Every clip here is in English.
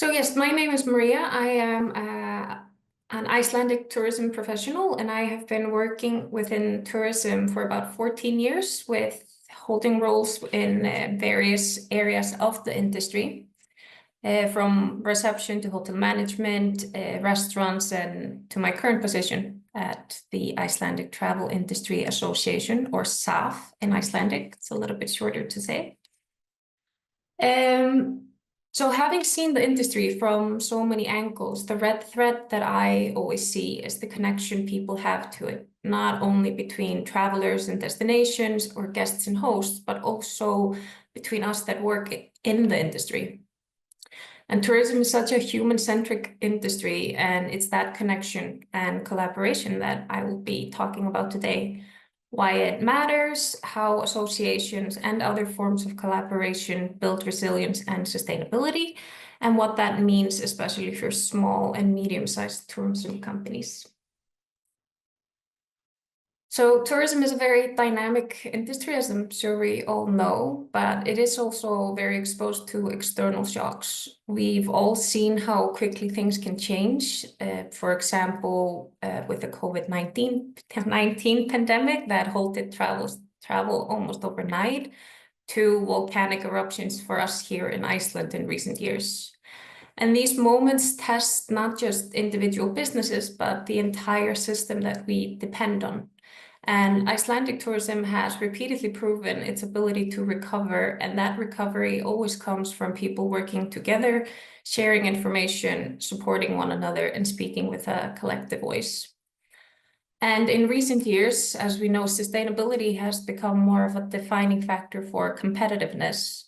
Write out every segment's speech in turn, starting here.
So yes, my name is Maria. I am an Icelandic tourism professional, and I have been working within tourism for about 14 years with holding roles in various areas of the industry, from reception to hotel management, restaurants, and to my current position at the Icelandic Travel Industry Association, or SAF in Icelandic. It's a little bit shorter to say. So having seen the industry from so many angles, the red thread that I always see is the connection people have to it, not only between travelers and destinations or guests and hosts, but also between us that work in the industry. And tourism is such a human-centric industry, and it's that connection and collaboration that I will be talking about today. Why it matters, how associations and other forms of collaboration build resilience and sustainability, and what that means, especially for small and medium-sized tourism companies. So tourism is a very dynamic industry, as I'm sure we all know, but it is also very exposed to external shocks. We've all seen how quickly things can change. For example, with the COVID-19 pandemic that halted travel almost overnight, to volcanic eruptions for us here in Iceland in recent years. And these moments test not just individual businesses, but the entire system that we depend on. And Icelandic tourism has repeatedly proven its ability to recover, and that recovery always comes from people working together, sharing information, supporting one another, and speaking with a collective voice. And in recent years, as we know, sustainability has become more of a defining factor for competitiveness.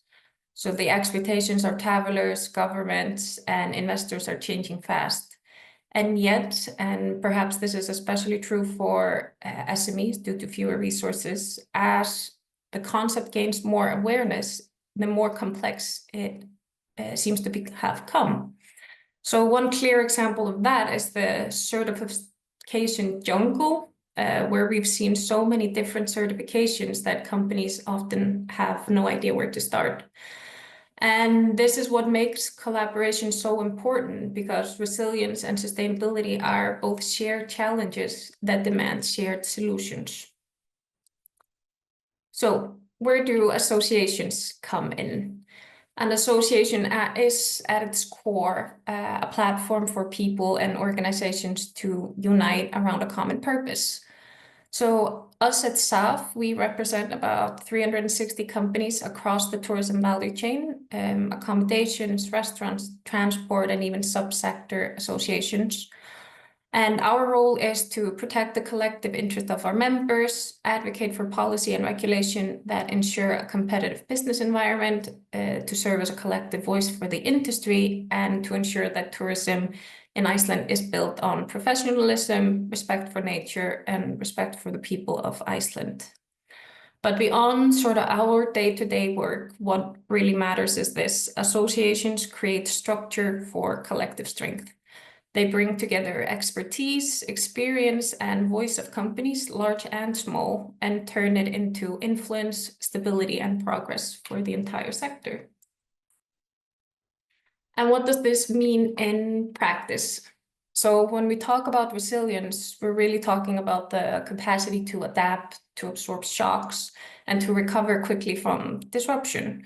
So the expectations of travelers, governments, and investors are changing fast. And yet, and perhaps this is especially true for SMEs due to fewer resources, as the concept gains more awareness, the more complex it seems to have come. So one clear example of that is the certification jungle, where we've seen so many different certifications that companies often have no idea where to start. And this is what makes collaboration so important, because resilience and sustainability are both shared challenges that demand shared solutions. So where do associations come in? An association is at its core a platform for people and organizations to unite around a common purpose. So us at SAF, we represent about 360 companies across the tourism value chain, accommodations, restaurants, transport, and even subsector associations. And our role is to protect the collective interest of our members, advocate for policy and regulation that ensure a competitive business environment, to serve as a collective voice for the industry, and to ensure that tourism in Iceland is built on professionalism, respect for nature, and respect for the people of Iceland. But beyond sort of our day-to-day work, what really matters is this: associations create structure for collective strength. They bring together expertise, experience, and voice of companies, large and small, and turn it into influence, stability, and progress for the entire sector. And what does this mean in practice? So when we talk about resilience, we're really talking about the capacity to adapt, to absorb shocks, and to recover quickly from disruption.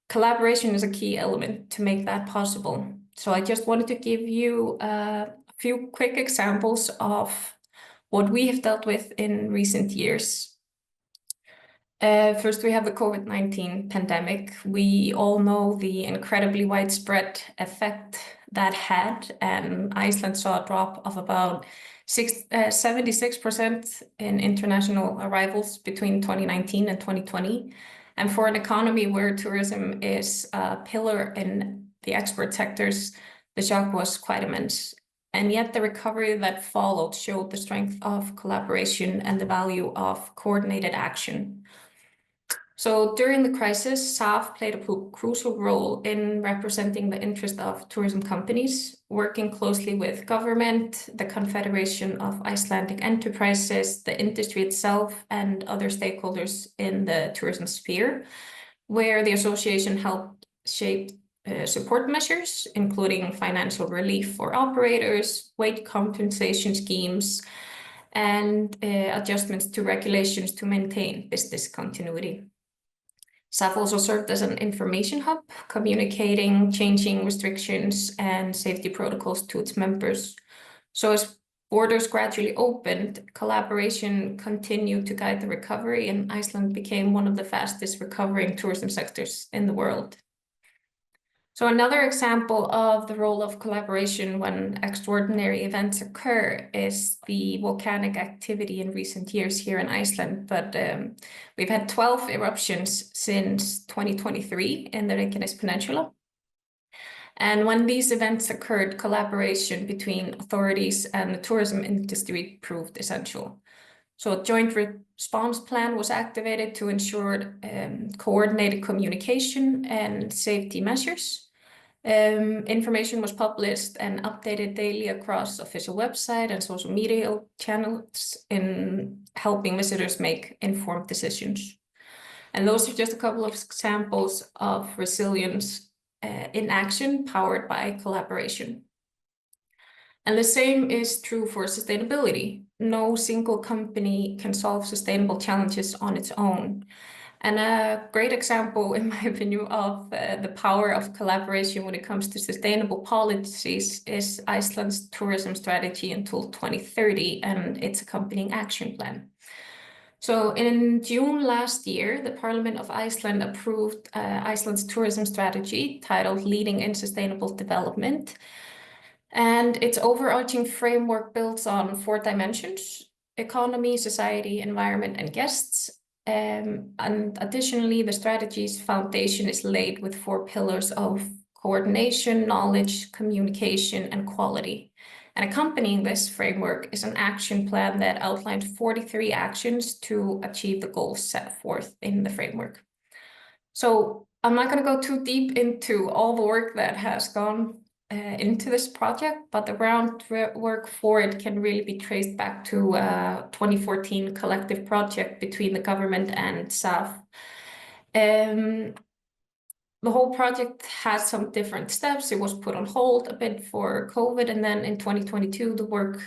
Collaboration is a key element to make that possible. So I just wanted to give you a few quick examples of what we have dealt with in recent years. First, we have the COVID-19 pandemic. We all know the incredibly widespread effect that had, and Iceland saw a drop of about 76% in international arrivals between 2019 and 2020. And for an economy where tourism is a pillar in the export sectors, the shock was quite immense. And yet the recovery that followed showed the strength of collaboration and the value of coordinated action. So during the crisis, SAF played a crucial role in representing the interest of tourism companies, working closely with government, the Confederation of Icelandic Enterprises, the industry itself, and other stakeholders in the tourism sphere, where the association helped shape support measures, including financial relief for operators, wage compensation schemes, and adjustments to regulations to maintain business continuity. SAF also served as an information hub, communicating changing restrictions and safety protocols to its members. So as borders gradually opened, collaboration continued to guide the recovery, and Iceland became one of the fastest recovering tourism sectors in the world. So another example of the role of collaboration when extraordinary events occur is the volcanic activity in recent years here in Iceland. But we've had 12 eruptions since 2023 in the Reykjanes Peninsula. And when these events occurred, collaboration between authorities and the tourism industry proved essential. So a joint response plan was activated to ensure coordinated communication and safety measures. Information was published and updated daily across official website and social media channels in helping visitors make informed decisions. And those are just a couple of examples of resilience in action powered by collaboration. And the same is true for sustainability. No single company can solve sustainable challenges on its own. And a great example, in my opinion, of the power of collaboration when it comes to sustainable policies is Iceland's tourism strategy until 2030 and its accompanying action plan. So in June last year, the Parliament of Iceland approved Iceland's tourism strategy titled Leading in Sustainable Development. And its overarching framework builds on 4 dimensions: economy, society, environment, and guests. And additionally, the strategy's foundation is laid with 4 pillars of coordination, knowledge, communication, and quality. And accompanying this framework is an action plan that outlined 43 actions to achieve the goals set forth in the framework. So I'm not going to go too deep into all the work that has gone into this project, but the groundwork for it can really be traced back to a 2014 collective project between the government and SAF. The whole project has some different steps. It was put on hold a bit for COVID, and then in 2022, the work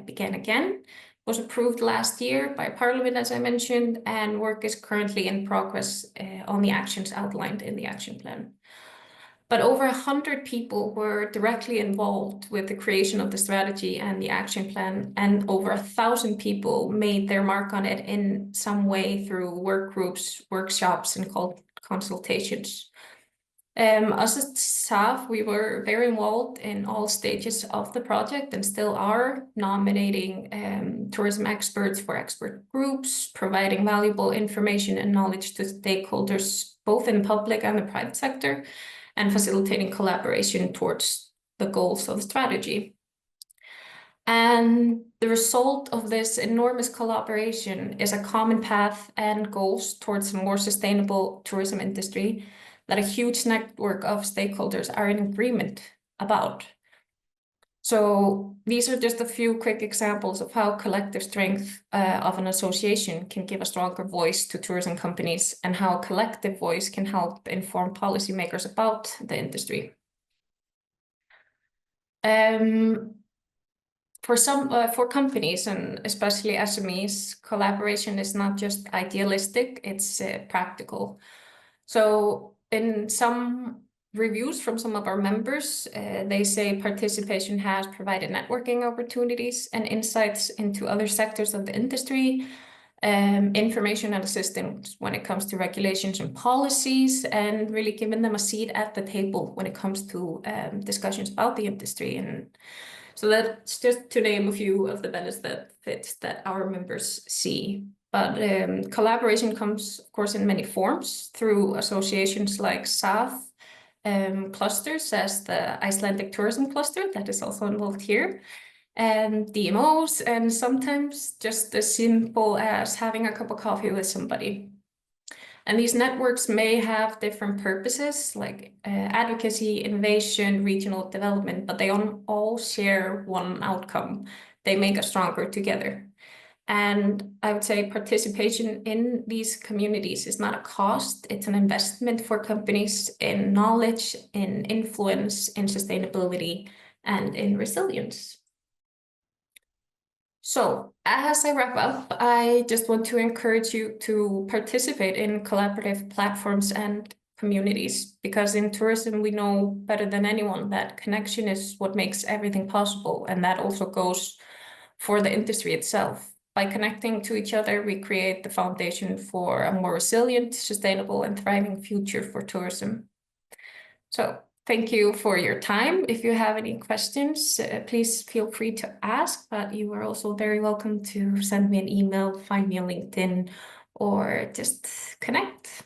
began again. It was approved last year by Parliament, as I mentioned, and work is currently in progress on the actions outlined in the action plan. But over 100 people were directly involved with the creation of the strategy and the action plan, and over 1,000 people made their mark on it in some way through work groups, workshops, and consultations. Us at SAF, we were very involved in all stages of the project and still are, nominating tourism experts for expert groups, providing valuable information and knowledge to stakeholders, both in public and the private sector, and facilitating collaboration towards the goals of the strategy. And the result of this enormous collaboration is a common path and goals towards a more sustainable tourism industry that a huge network of stakeholders are in agreement about. So these are just a few quick examples of how collective strength of an association can give a stronger voice to tourism companies, and how a collective voice can help inform policymakers about the industry. For companies, and especially SMEs, collaboration is not just idealistic, it's practical. So in some reviews from some of our members, they say participation has provided networking opportunities and insights into other sectors of the industry, information and assistance when it comes to regulations and policies, and really giving them a seat at the table when it comes to discussions about the industry. And so that's just to name a few of the benefits that our members see. But collaboration comes, of course, in many forms through associations like SAF, clusters, as the Icelandic Tourism Cluster that is also involved here, and DMOs, and sometimes just as simple as having a cup of coffee with somebody. And these networks may have different purposes like advocacy, innovation, regional development, but they all share one outcome. They make us stronger together. And I would say participation in these communities is not a cost, it's an investment for companies in knowledge, in influence, in sustainability, and in resilience. So, as I wrap up, I just want to encourage you to participate in collaborative platforms and communities, because in tourism, we know better than anyone that connection is what makes everything possible. And that also goes for the industry itself. By connecting to each other, we create the foundation for a more resilient, sustainable, and thriving future for tourism. So thank you for your time. If you have any questions, please feel free to ask, but you are also very welcome to send me an email, find me on LinkedIn, or just connect.